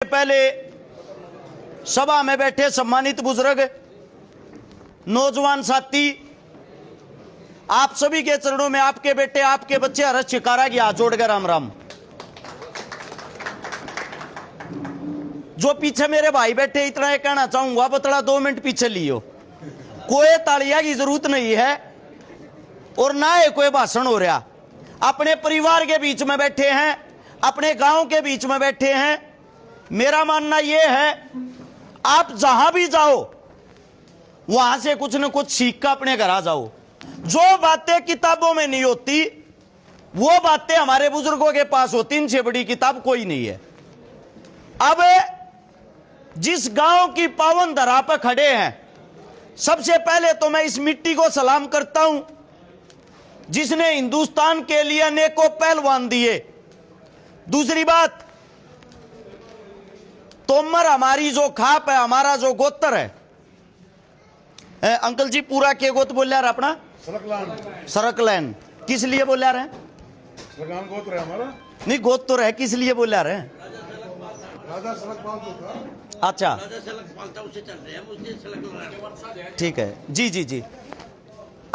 पहले सभा में बैठे सम्मानित बुजुर्ग, नौजवान साथी, आप सभी के चरणों में आपके बेटे, आपके बच्चे हर्ष चिकारा की हाथ जोड़कर राम राम। जो पीछे मेरे भाई बैठे, इतना एक कहना चाहूंगा, बतला 2 मिनट पीछे लियो। कोई तालियां की जरूरत नहीं है और ना है कोई भाषण हो रहा। अपने परिवार के बीच में बैठे हैं, अपने गांव के बीच में बैठे हैं। मेरा मानना यह है, आप जहां भी जाओ वहां से कुछ न कुछ सीख कर अपने घर आ जाओ। जो बातें किताबों में नहीं होती वो बातें हमारे बुजुर्गों के पास होती। इनसे बड़ी किताब कोई नहीं है। अब जिस गांव की पावन धरा पर खड़े हैं, सबसे पहले तो मैं इस मिट्टी को सलाम करता हूं जिसने हिंदुस्तान के लिए अनेकों पहलवान दिए। दूसरी बात, तोमर हमारी जो खाप है, हमारा जो गोत्र है। अंकल जी पूरा के गोत्र बोल रहा है अपना? सरकलैन। किस लिए बोल रहे हैं? गोत्र है हमारा। नहीं, गोत्र तो है, किस लिए बोल रहे हैं? राजा सरकपाल तो था। अच्छा, ठीक है जी जी जी।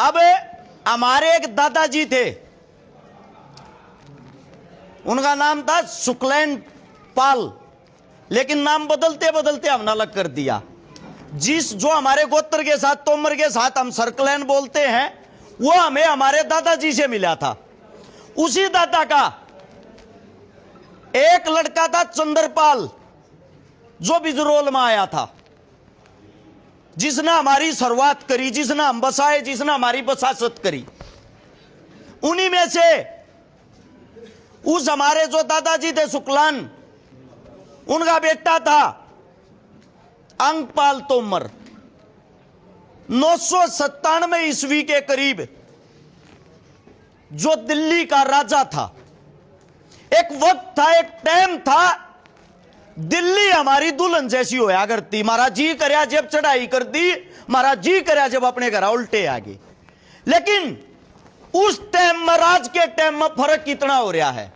अब हमारे एक दादाजी थे, उनका नाम था शुक्लैन पाल, लेकिन नाम बदलते बदलते हमने अलग कर दिया। जो हमारे गोत्र के साथ, तोमर के साथ हम सर्कलैन बोलते हैं, वो हमें हमारे दादाजी से मिला था। उसी दादा का एक लड़का था चंद्रपाल, जो बिजरोल में आया था, जिसने हमारी शुरुआत करी, जिसने हम बसाए, जिसने हमारी बसासत करी। उन्हीं में से उस हमारे जो दादाजी थे शुक्लान, उनका बेटा था अंगपाल तोमर। 997 ईस्वी के करीब जो दिल्ली का राजा था। एक वक्त था, एक टाइम था, दिल्ली हमारी दुल्हन जैसी होया करती। महाराज जी करया जब चढ़ाई कर दी, महाराज जी करया जब अपने घर उल्टे आ गए। लेकिन उस टाइम में, राज के टाइम में फर्क कितना हो रहा है।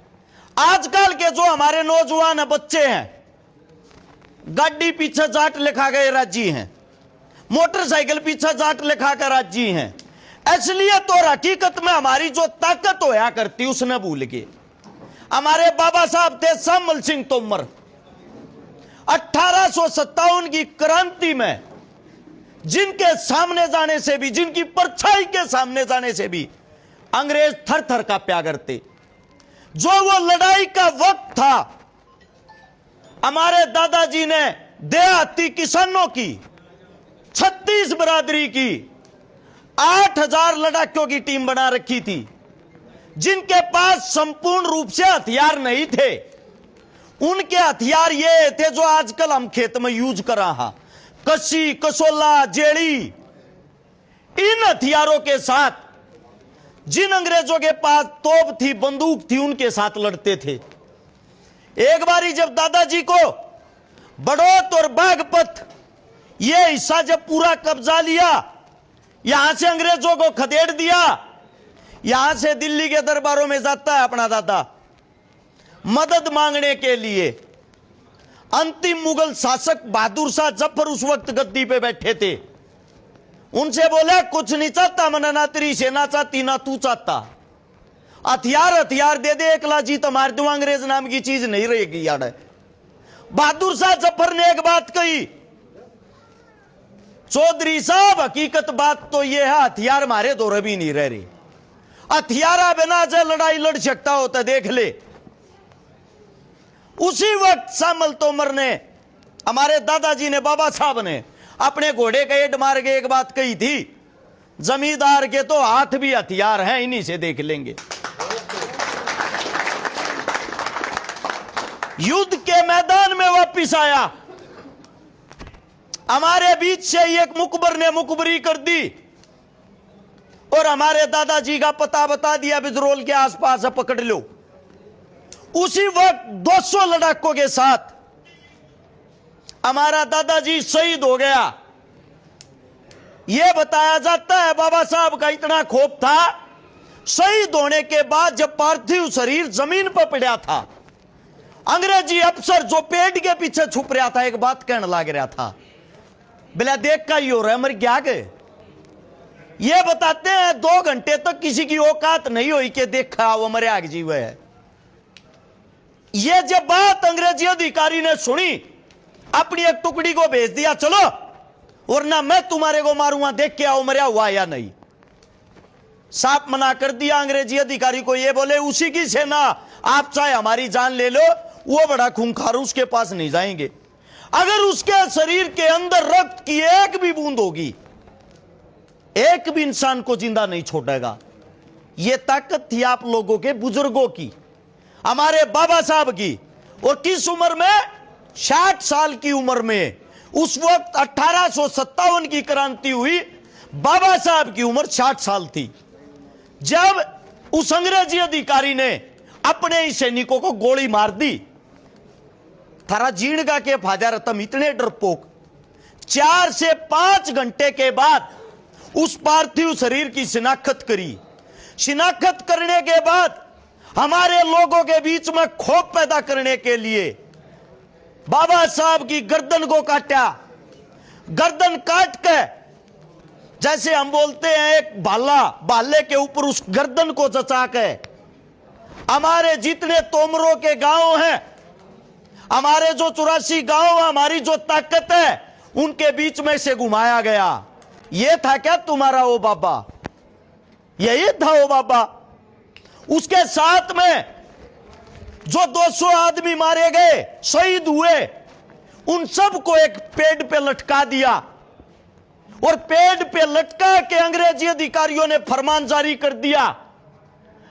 आजकल के जो हमारे नौजवान बच्चे हैं, गाड़ी पीछे जाट लिखा गए राजी हैं, मोटरसाइकिल पीछे जाट लिखा कर राजी हैं। इसलिए तो हकीकत में हमारी जो ताकत होया करती उसने भूल गए। हमारे बाबा साहब थे श्यामल सिंह तोमर। 1857 की क्रांति में जिनके सामने जाने से भी, जिनकी परछाई के सामने जाने से भी अंग्रेज थर थर कांपा करते। जो वो लड़ाई का वक्त था, हमारे दादाजी ने देहाती किसानों की, 36 बरादरी की, 8000 लड़ाकों की टीम बना रखी थी, जिनके पास संपूर्ण रूप से हथियार नहीं थे। उनके हथियार ये थे जो आजकल हम खेत में यूज कर रहा, कसी, कसोला, जेड़ी। इन हथियारों के साथ जिन अंग्रेजों के पास तोप थी, बंदूक थी, उनके साथ लड़ते थे। एक बारी जब दादाजी को बड़ौत और बागपत ये हिस्सा जब पूरा कब्जा लिया, यहां से अंग्रेजों को खदेड़ दिया, यहां से दिल्ली के दरबारों में जाता है अपना दादा मदद मांगने के लिए। अंतिम मुगल शासक बहादुर शाह जफर उस वक्त गद्दी पे बैठे थे। उनसे बोले, कुछ नहीं चाहता मना, ना तेरी सेना चाहती ना तू चाहता, हथियार दे दे, एकला जीत मार दूं, अंग्रेज नाम की चीज नहीं रहेगी यार। बहादुर शाह जफर ने एक बात कही, चौधरी साहब हकीकत बात तो यह है, हथियार मारे दौरे भी नहीं रह रहे। हथियारा बिना जो लड़ाई लड़ सकता होता देख ले। उसी वक्त श्यामल तोमर ने, हमारे दादाजी ने, बाबा साहब ने अपने घोड़े का एड मार के एक बात कही थी, जमींदार के तो हाथ भी हथियार हैं, इन्हीं से देख लेंगे। युद्ध के मैदान में वापिस आया। हमारे बीच से एक मुकबर ने मुकबरी कर दी और हमारे दादाजी का पता बता दिया, बिजरोल के आसपास है, पकड़ लो। उसी वक्त 200 लड़ाकों के साथ हमारा दादाजी शहीद हो गया। यह बताया जाता है बाबा साहब का इतना खौफ था, शहीद होने के बाद जब पार्थिव शरीर जमीन पर पड़ा था, अंग्रेजी अफसर जो पेड़ के पीछे छुप रहा था एक बात कहने लग रहा था, बिला देख का ही हो रहा है मर क्या गए। ये बताते हैं 2 घंटे तक किसी की औकात नहीं हुई कि देखा वो मरे आग जीव है। ये जब बात अंग्रेजी अधिकारी ने सुनी, अपनी एक टुकड़ी को भेज दिया, चलो वरना मैं तुम्हारे को मारूंगा, देख के आओ मरा हुआ या नहीं। साफ मना कर दिया अंग्रेजी अधिकारी को। ये बोले उसी की सेना, आप चाहे हमारी जान ले लो, वो बड़ा खूंखार, उसके पास नहीं जाएंगे। अगर उसके शरीर के अंदर रक्त की एक भी बूंद होगी, एक भी इंसान को जिंदा नहीं छोड़ेगा। यह ताकत थी आप लोगों के बुजुर्गों की, हमारे बाबा साहब की। और किस उम्र में? 60 साल की उम्र में। उस वक्त 1857 की क्रांति हुई, बाबा साहब की उम्र 60 साल थी। जब उस अंग्रेजी अधिकारी ने अपने ही सैनिकों को गोली मार दी, थारा जीणगा के फायदा रतम इतने डरपोक। 4 से 5 घंटे के बाद उस पार्थिव शरीर की शिनाख्त करी। शिनाख्त करने के बाद हमारे लोगों के बीच में खौफ पैदा करने के लिए बाबा साहब की गर्दन को काटा। गर्दन काट के, जैसे हम बोलते हैं एक भाला, भाले के ऊपर उस गर्दन को जचा के हमारे जितने तोमरों के गांव हैं, हमारे जो 84 गांव, हमारी जो ताकत है, उनके बीच में से घुमाया गया। यह था क्या तुम्हारा वो बाबा? यही था वो बाबा। उसके साथ में जो 200 आदमी मारे गए, शहीद हुए, उन सबको एक पेड़ पे लटका दिया। और पेड़ पे लटका के अंग्रेजी अधिकारियों ने फरमान जारी कर दिया,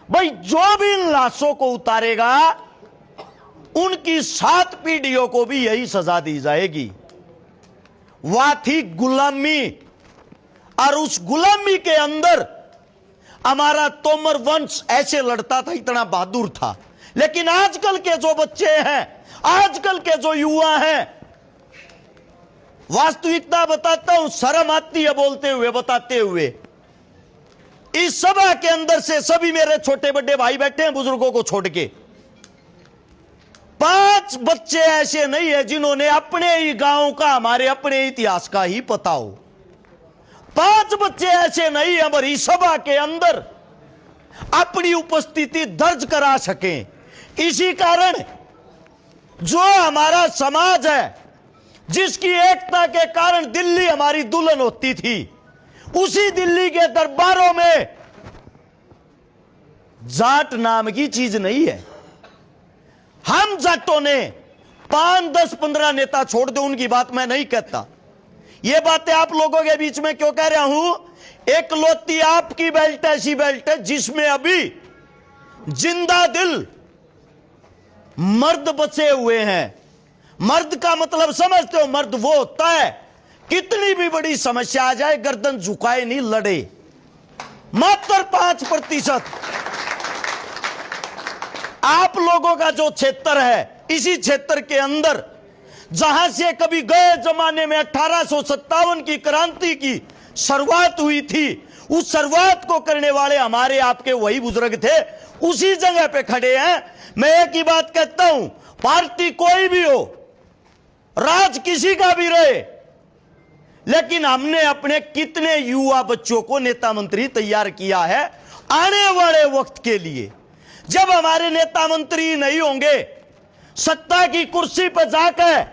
भाई जो भी इन लाशों को उतारेगा उनकी 7 पीढ़ियों को भी यही सजा दी जाएगी। वह थी गुलामी। और उस गुलामी के अंदर हमारा तोमर वंश ऐसे लड़ता था, इतना बहादुर था। लेकिन आजकल के जो बच्चे हैं, आजकल के जो युवा हैं, वास्तविकता बताता हूं, शर्म आती है बोलते हुए, बताते हुए। इस सभा के अंदर से सभी मेरे छोटे बड़े भाई बैठे हैं, बुजुर्गों को छोड़ के। 5 बच्चे ऐसे नहीं है जिन्होंने अपने ही गांव का, हमारे अपने इतिहास का ही पता हो। 5 बच्चे ऐसे नहीं है हमारी सभा के अंदर अपनी उपस्थिति दर्ज करा सकें। इसी कारण जो हमारा समाज है, जिसकी एकता के कारण दिल्ली हमारी दुल्हन होती थी, उसी दिल्ली के दरबारों में जाट नाम की चीज नहीं है। हम जाटों ने 5, 10, 15 नेता छोड़ दो, उनकी बात मैं नहीं कहता। ये बातें आप लोगों के बीच में क्यों कह रहा हूं? एकलौती आपकी बेल्ट ऐसी बेल्ट है जिसमें अभी जिंदा दिल मर्द बचे हुए हैं। मर्द का मतलब समझते हो? मर्द वो होता है कितनी भी बड़ी समस्या आ जाए गर्दन झुकाए नहीं, लड़े। मात्र 5% आप लोगों का जो क्षेत्र है, इसी क्षेत्र के अंदर जहां से कभी गए जमाने में 1857 की क्रांति की शुरुआत हुई थी, उस शुरुआत को करने वाले हमारे आपके वही बुजुर्ग थे, उसी जगह पे खड़े हैं। मैं एक ही बात कहता हूं, पार्टी कोई भी हो, राज किसी का भी रहे, लेकिन हमने अपने कितने युवा बच्चों को नेता मंत्री तैयार किया है आने वाले वक्त के लिए। जब हमारे नेता मंत्री नहीं होंगे, सत्ता की कुर्सी पर जाकर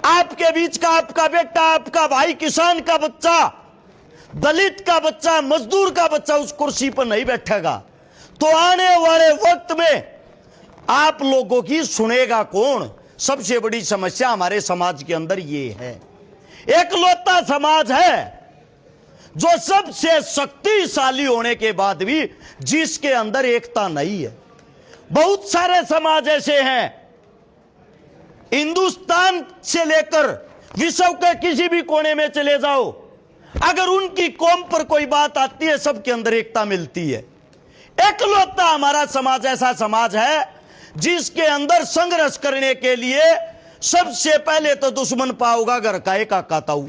आपके बीच का आपका बेटा, आपका भाई, किसान का बच्चा, दलित का बच्चा, मजदूर का बच्चा उस कुर्सी पर नहीं बैठेगा, तो आने वाले वक्त में आप लोगों की सुनेगा कौन? सबसे बड़ी समस्या हमारे समाज के अंदर ये है। एकलौता समाज है जो सबसे शक्तिशाली होने के बाद भी जिसके अंदर एकता नहीं है। बहुत सारे समाज ऐसे हैं, हिंदुस्तान से लेकर विश्व के किसी भी कोने में चले जाओ, अगर उनकी कौम पर कोई बात आती है, सबके अंदर एकता मिलती है। एकलौता हमारा समाज ऐसा समाज है जिसके अंदर संघर्ष करने के लिए सबसे पहले तो दुश्मन पाओगा घर का एक काका ताऊ,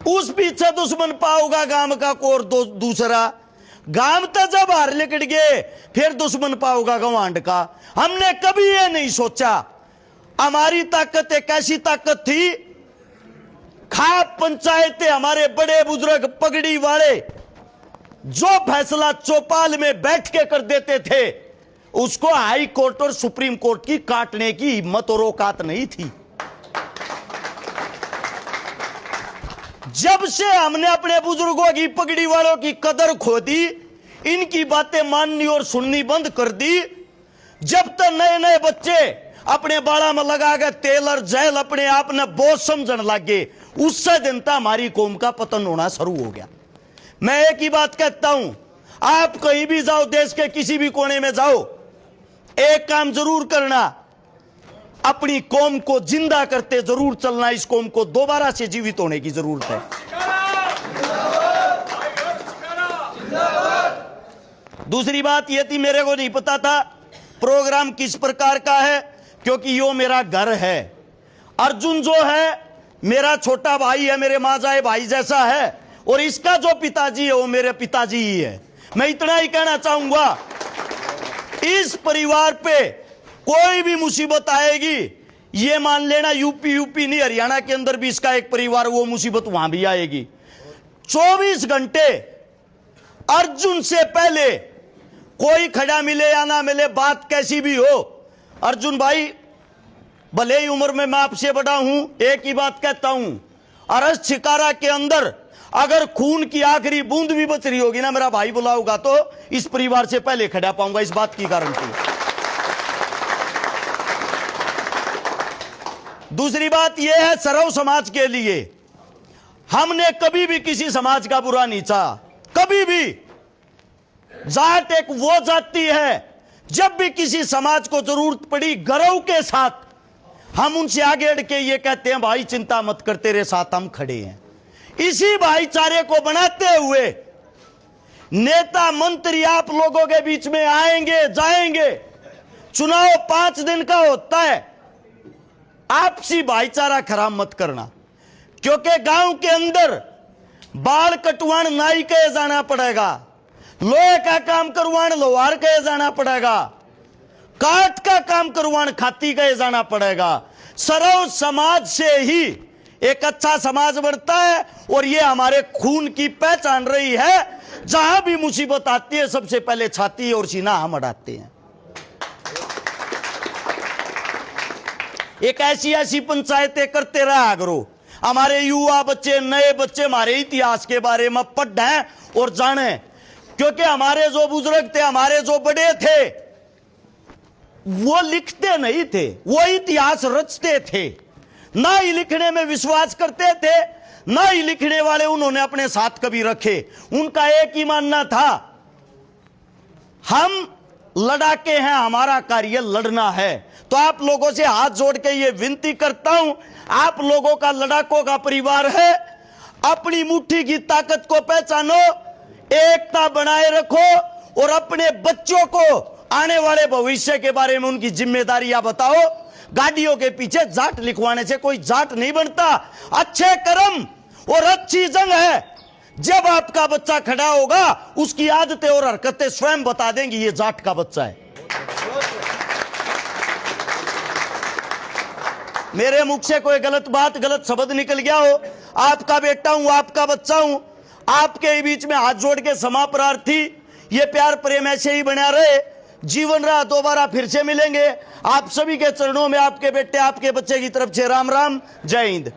उस पीछे दुश्मन पाओगा गांव का कोर दूसरा, गांव तो जब हार लिकट गए फिर दुश्मन पाओगा गवांड का। हमने कभी ये नहीं सोचा। हमारी ताकत एक ऐसी ताकत थी, खाप पंचायतें हमारे बड़े बुजुर्ग पगड़ी वाले जो फैसला चौपाल में बैठ के कर देते थे, उसको हाई कोर्ट और सुप्रीम कोर्ट की काटने की हिम्मत और औकात नहीं थी। जब से हमने अपने बुजुर्गों की पगड़ी वालों की कदर खो दी, इनकी बातें माननी और सुननी बंद कर दी, जब तक नए नए बच्चे अपने बाड़ा में लगा के तेल और जैल अपने आप ने बोझ समझने लगे, उससे दिन तक हमारी कौम का पतन होना शुरू हो गया। मैं एक ही बात कहता हूं, आप कहीं भी जाओ, देश के किसी भी कोने में जाओ, एक काम जरूर करना, अपनी कौम को जिंदा करते जरूर चलना। इस कौम को दोबारा से जीवित होने की जरूरत है। दूसरी बात यह थी, मेरे को नहीं पता था प्रोग्राम किस प्रकार का है, क्योंकि यो मेरा घर है। अर्जुन जो है मेरा छोटा भाई है, मेरे मां जाए भाई जैसा है, और इसका जो पिताजी है वो मेरे पिताजी ही है। मैं इतना ही कहना चाहूंगा, इस परिवार पे कोई भी मुसीबत आएगी, ये मान लेना यूपी नहीं, हरियाणा के अंदर भी इसका एक परिवार, वो मुसीबत वहां भी आएगी। 24 घंटे अर्जुन से पहले कोई खड़ा मिले या ना मिले, बात कैसी भी हो, अर्जुन भाई भले ही उम्र में मैं आपसे बड़ा हूं, एक ही बात कहता हूं, अरस छिकारा के अंदर अगर खून की आखिरी बूंद भी बच रही होगी ना, मेरा भाई बुलाऊंगा तो इस परिवार से पहले खड़ा पाऊंगा, इस बात की गारंटी। दूसरी बात यह है, सर्व समाज के लिए हमने कभी भी किसी समाज का बुरा नहीं चाहा, कभी भी। जाट एक वो जाति है, जब भी किसी समाज को जरूरत पड़ी, गर्व के साथ हम उनसे आगे अड़ के ये कहते हैं, भाई चिंता मत कर, तेरे साथ हम खड़े हैं। इसी भाईचारे को बनाते हुए नेता मंत्री आप लोगों के बीच में आएंगे जाएंगे। चुनाव 5 दिन का होता है, आपसी भाईचारा खराब मत करना, क्योंकि गांव के अंदर बाल कटवाण नाई कहे जाना पड़ेगा, लोहे का काम करवाण लोहार कहे जाना पड़ेगा, काट का काम करवाण खाती कहे जाना पड़ेगा। सर्व समाज से ही एक अच्छा समाज बढ़ता है, और ये हमारे खून की पहचान रही है। जहां भी मुसीबत आती है, सबसे पहले छाती और सीना हम अड़ाते हैं। एक ऐसी पंचायतें करते रहा करो, हमारे युवा बच्चे, नए बच्चे हमारे इतिहास के बारे में पढ़ें और जाने, क्योंकि हमारे जो बुजुर्ग थे, हमारे जो बड़े थे, वो लिखते नहीं थे, वो इतिहास रचते थे। ना ही लिखने में विश्वास करते थे, ना ही लिखने वाले उन्होंने अपने साथ कभी रखे। उनका एक ही मानना था, हम लड़ाके हैं, हमारा कार्य लड़ना है। तो आप लोगों से हाथ जोड़ के ये विनती करता हूं, आप लोगों का लड़ाकों का परिवार है, अपनी मुट्ठी की ताकत को पहचानो, एकता बनाए रखो, और अपने बच्चों को आने वाले भविष्य के बारे में उनकी जिम्मेदारियां बताओ। गाड़ियों के पीछे जाट लिखवाने से कोई जाट नहीं बनता। अच्छे कर्म और अच्छी जंग है, जब आपका बच्चा खड़ा होगा, उसकी आदतें और हरकतें स्वयं बता देंगी ये जाट का बच्चा है। मेरे मुख से कोई गलत बात, गलत शब्द निकल गया हो, आपका बेटा हूं, आपका बच्चा हूं, आपके बीच में हाथ जोड़ के क्षमा प्रार्थी। ये प्यार प्रेम ऐसे ही बना रहे, जीवन रहा, दोबारा फिर से मिलेंगे। आप सभी के चरणों में आपके बेटे, आपके बच्चे की तरफ से राम राम, जय हिंद।